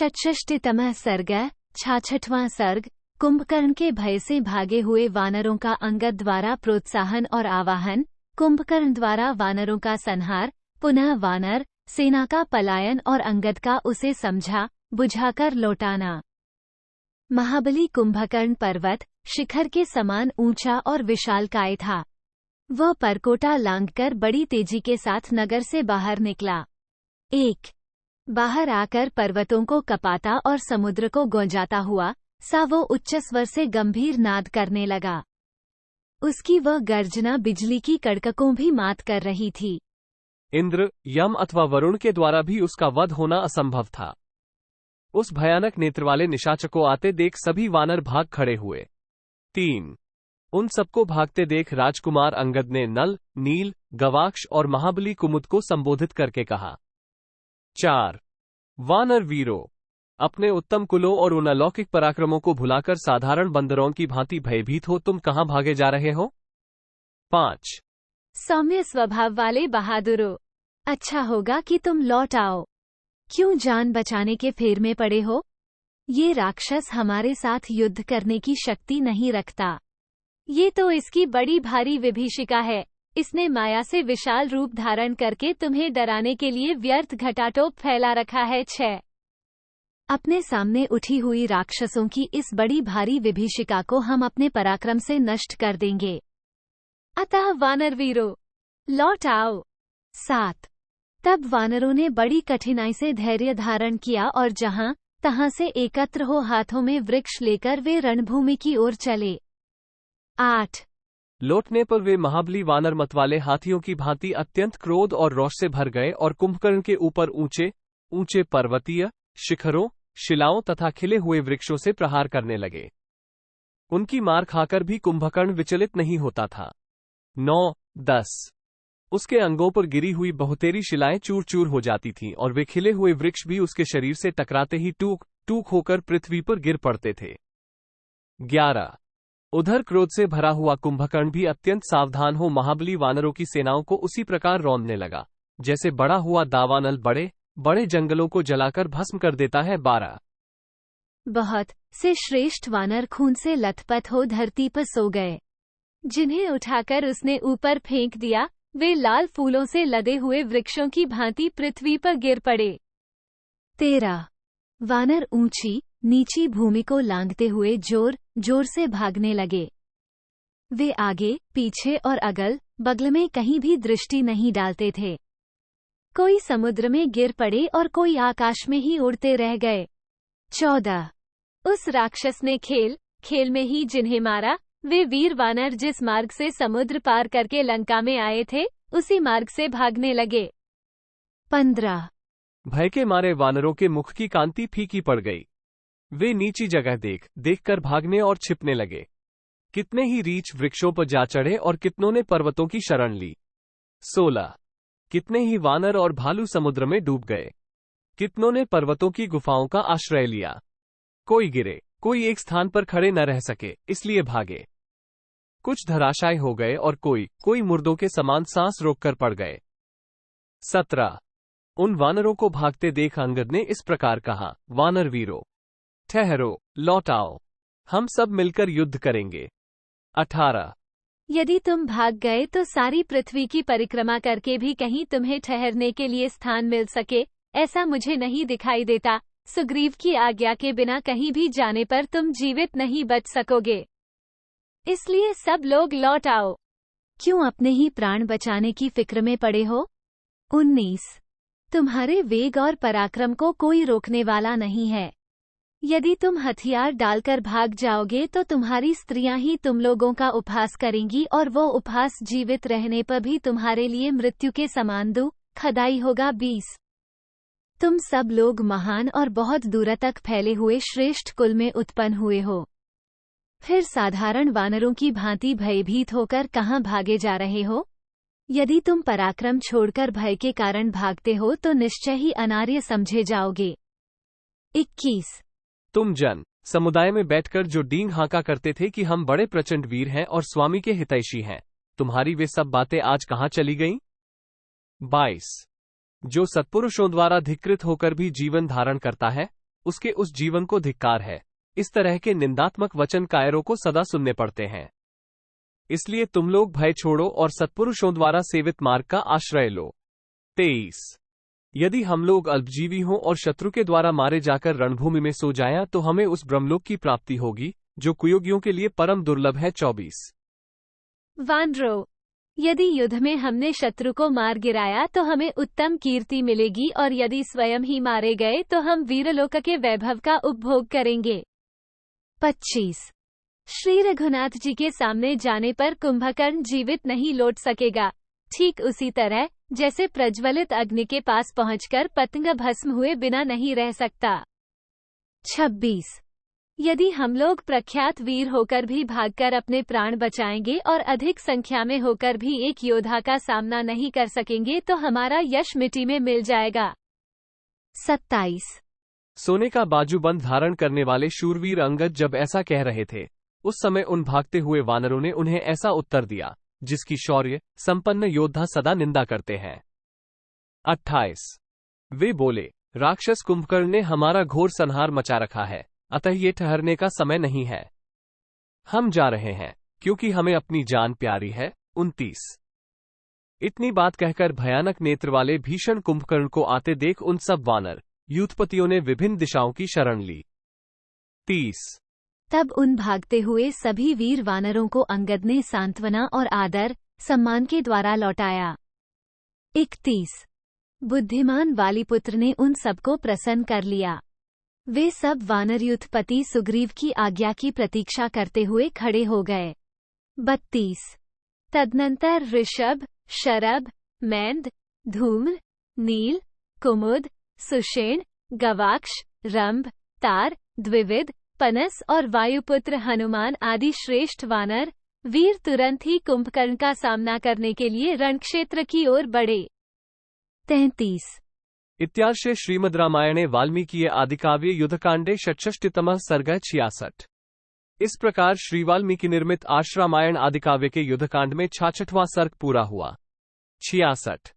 षट्षष्टितमः सर्ग 66वां सर्ग। कुंभकर्ण के भय से भागे हुए वानरों का अंगद द्वारा प्रोत्साहन और आवाहन। कुंभकर्ण द्वारा वानरों का संहार, पुनः वानर सेना का पलायन और अंगद का उसे समझा बुझाकर लौटाना। महाबली कुंभकर्ण पर्वत शिखर के समान ऊंचा और विशालकाय था। वह परकोटा लांघकर बड़ी तेजी के साथ नगर से बाहर निकला। बाहर आकर पर्वतों को कपाता और समुद्र को गौंजाता हुआ सा वो उच्च स्वर से गंभीर नाद करने लगा। उसकी वह गर्जना बिजली की कड़ककों भी मात कर रही थी। इंद्र, यम अथवा वरुण के द्वारा भी उसका वध होना असंभव था। उस भयानक नेत्र वाले निशाचर को आते देख सभी वानर भाग खड़े हुए। 3 उन सबको भागते देख राजकुमार अंगद ने नल, नील, गवाक्ष और महाबली कुमुद को संबोधित करके कहा। 4 वानर वीरों, अपने उत्तम कुलों और उन अलौकिक पराक्रमों को भुलाकर साधारण बंदरों की भांति भयभीत हो तुम कहां भागे जा रहे हो? 5 सौम्य स्वभाव वाले बहादुरों, अच्छा होगा कि तुम लौट आओ। क्यों जान बचाने के फेर में पड़े हो? ये राक्षस हमारे साथ युद्ध करने की शक्ति नहीं रखता। ये तो इसकी बड़ी भारी विभीषिका है। इसने माया से विशाल रूप धारण करके तुम्हें डराने के लिए व्यर्थ घटाटोप फैला रखा है। 6 अपने सामने उठी हुई राक्षसों की इस बड़ी भारी विभीषिका को हम अपने पराक्रम से नष्ट कर देंगे। अतः वानर वीरों, लौट आओ। 7 तब वानरों ने बड़ी कठिनाई से धैर्य धारण किया और जहां तहां से एकत्र हो हाथों में वृक्ष लेकर वे रणभूमि की ओर चले। 8 लौटने पर वे महाबली वानर मतवाले हाथियों की भांति अत्यंत क्रोध और रोष से भर गए और कुंभकर्ण के ऊपर ऊंचे ऊंचे पर्वतीय शिखरों, शिलाओं तथा खिले हुए वृक्षों से प्रहार करने लगे। उनकी मार खाकर भी कुंभकर्ण विचलित नहीं होता था। 9-10 उसके अंगों पर गिरी हुई बहुतेरी शिलाएं चूर चूर हो जाती थीं और वे खिले हुए वृक्ष भी उसके शरीर से टकराते ही टूक टूक होकर पृथ्वी पर गिर पड़ते थे। 11 उधर क्रोध से भरा हुआ कुंभकर्ण भी अत्यंत सावधान हो महाबली वानरों की सेनाओं को उसी प्रकार रौंदने लगा जैसे बड़ा हुआ दावानल बड़े बड़े जंगलों को जलाकर भस्म कर देता है। 12 बहुत से श्रेष्ठ वानर खून से लथपथ हो धरती पर सो गए। जिन्हें उठाकर उसने ऊपर फेंक दिया वे लाल फूलों से लदे हुए वृक्षों की भांति पृथ्वी पर गिर पड़े। 13 वानर ऊंची नीची भूमि को लांघते हुए जोर जोर से भागने लगे। वे आगे पीछे और अगल बगल में कहीं भी दृष्टि नहीं डालते थे। कोई समुद्र में गिर पड़े और कोई आकाश में ही उड़ते रह गए। 14 उस राक्षस ने खेल में ही जिन्हें मारा वे वीर वानर जिस मार्ग से समुद्र पार करके लंका में आए थे उसी मार्ग से भागने लगे। 15 भय के मारे वानरों के मुख की कांति फीकी पड़ गई। वे नीची जगह देखकर भागने और छिपने लगे। कितने ही रीछ वृक्षों पर जा चढ़े और कितनों ने पर्वतों की शरण ली। 16 कितने ही वानर और भालू समुद्र में डूब गए। कितनों ने पर्वतों की गुफाओं का आश्रय लिया। कोई गिरे, कोई एक स्थान पर खड़े न रह सके इसलिए भागे। कुछ धराशायी हो गए और कोई मुर्दों के समान सांस रोककर पड़ गए। 17 उन वानरों को भागते देख अंगद ने इस प्रकार कहा, वानर वीरों, ठहरो, लौट आओ, हम सब मिलकर युद्ध करेंगे। 18 यदि तुम भाग गए तो सारी पृथ्वी की परिक्रमा करके भी कहीं तुम्हें ठहरने के लिए स्थान मिल सके ऐसा मुझे नहीं दिखाई देता। सुग्रीव की आज्ञा के बिना कहीं भी जाने पर तुम जीवित नहीं बच सकोगे। इसलिए सब लोग लौट आओ। क्यों अपने ही प्राण बचाने की फिक्र में पड़े हो? 19 तुम्हारे वेग और पराक्रम को कोई रोकने वाला नहीं है। यदि तुम हथियार डालकर भाग जाओगे तो तुम्हारी स्त्रियां ही तुम लोगों का उपहास करेंगी और वो उपहास जीवित रहने पर भी तुम्हारे लिए मृत्यु के समान दुखदायी होगा। 20 तुम सब लोग महान और बहुत दूर तक फैले हुए श्रेष्ठ कुल में उत्पन्न हुए हो। फिर साधारण वानरों की भांति भयभीत होकर कहां भागे जा रहे हो? यदि तुम पराक्रम छोड़कर भय के कारण भागते हो तो निश्चय ही अनार्य समझे जाओगे। 21 तुम जन समुदाय में बैठकर जो डींग हांका करते थे कि हम बड़े प्रचंड वीर हैं और स्वामी के हितैषी हैं, तुम्हारी वे सब बातें आज कहां चली गईं? 22 जो सत्पुरुषों द्वारा धिक्कृत होकर भी जीवन धारण करता है, उसके उस जीवन को धिक्कार है। इस तरह के निंदात्मक वचन कायरों को सदा सुनने पड़ते हैं। इसलिए तुम लोग भय छोड़ो और सत्पुरुषों द्वारा सेवित मार्ग का आश्रय लो। 23। यदि हम लोग अल्पजीवी हों और शत्रु के द्वारा मारे जाकर रणभूमि में सो जाएं तो हमें उस ब्रह्मलोक की प्राप्ति होगी जो कुयोगियों के लिए परम दुर्लभ है। 24। वानरों, यदि युद्ध में हमने शत्रु को मार गिराया तो हमें उत्तम कीर्ति मिलेगी, और यदि स्वयं ही मारे गए तो हम वीरलोक के वैभव का उपभोग करेंगे। 25। श्री रघुनाथ जी के सामने जाने पर कुंभकर्ण जीवित नहीं लौट सकेगा, ठीक उसी तरह जैसे प्रज्वलित अग्नि के पास पहुंचकर पतंग भस्म हुए बिना नहीं रह सकता। 26। यदि हम लोग प्रख्यात वीर होकर भी भागकर अपने प्राण बचाएंगे और अधिक संख्या में होकर भी एक योद्धा का सामना नहीं कर सकेंगे तो हमारा यश मिट्टी में मिल जाएगा। 27। सोने का बाजूबंद धारण करने वाले शूरवीर अंगद जब ऐसा कह रहे थे, उस समय उन भागते हुए वानरों ने उन्हें ऐसा उत्तर दिया जिसकी शौर्य संपन्न योद्धा सदा निंदा करते हैं। 28। वे बोले, राक्षस कुंभकर्ण ने हमारा घोर संहार मचा रखा है, अतः ये ठहरने का समय नहीं है। हम जा रहे हैं क्योंकि हमें अपनी जान प्यारी है। 29। इतनी बात कहकर भयानक नेत्र वाले भीषण कुंभकर्ण को आते देख उन सब वानर यूथपतियों ने विभिन्न दिशाओं की शरण ली। 30। तब उन भागते हुए सभी वीर वानरों को अंगद ने सांत्वना और आदर सम्मान के द्वारा लौटाया। 31। बुद्धिमान वालीपुत्र ने उन सबको प्रसन्न कर लिया। वे सब वानर यूथपति सुग्रीव की आज्ञा की प्रतीक्षा करते हुए खड़े हो गए। 32। तदनंतर ऋषभ, शरभ, मैंद, धूम्र, नील, कुमुद, सुषेण, गवाक्ष, रंभ, तार, द्विविद, पनस और वायुपुत्र हनुमान आदि श्रेष्ठ वानर वीर तुरंत ही कुंभकर्ण का सामना करने के लिए रणक्षेत्र की ओर बढ़े। 33। इत्यार्षे श्रीमद् रामायणे वाल्मीकिये आदिकाव्ये युद्धकांडे षट्षष्टितमः सर्गः 66। इस प्रकार श्री वाल्मीकि निर्मित आश्रामायण आदिकाव्य के युद्धकांड में 66वां सर्ग पूरा हुआ। 66।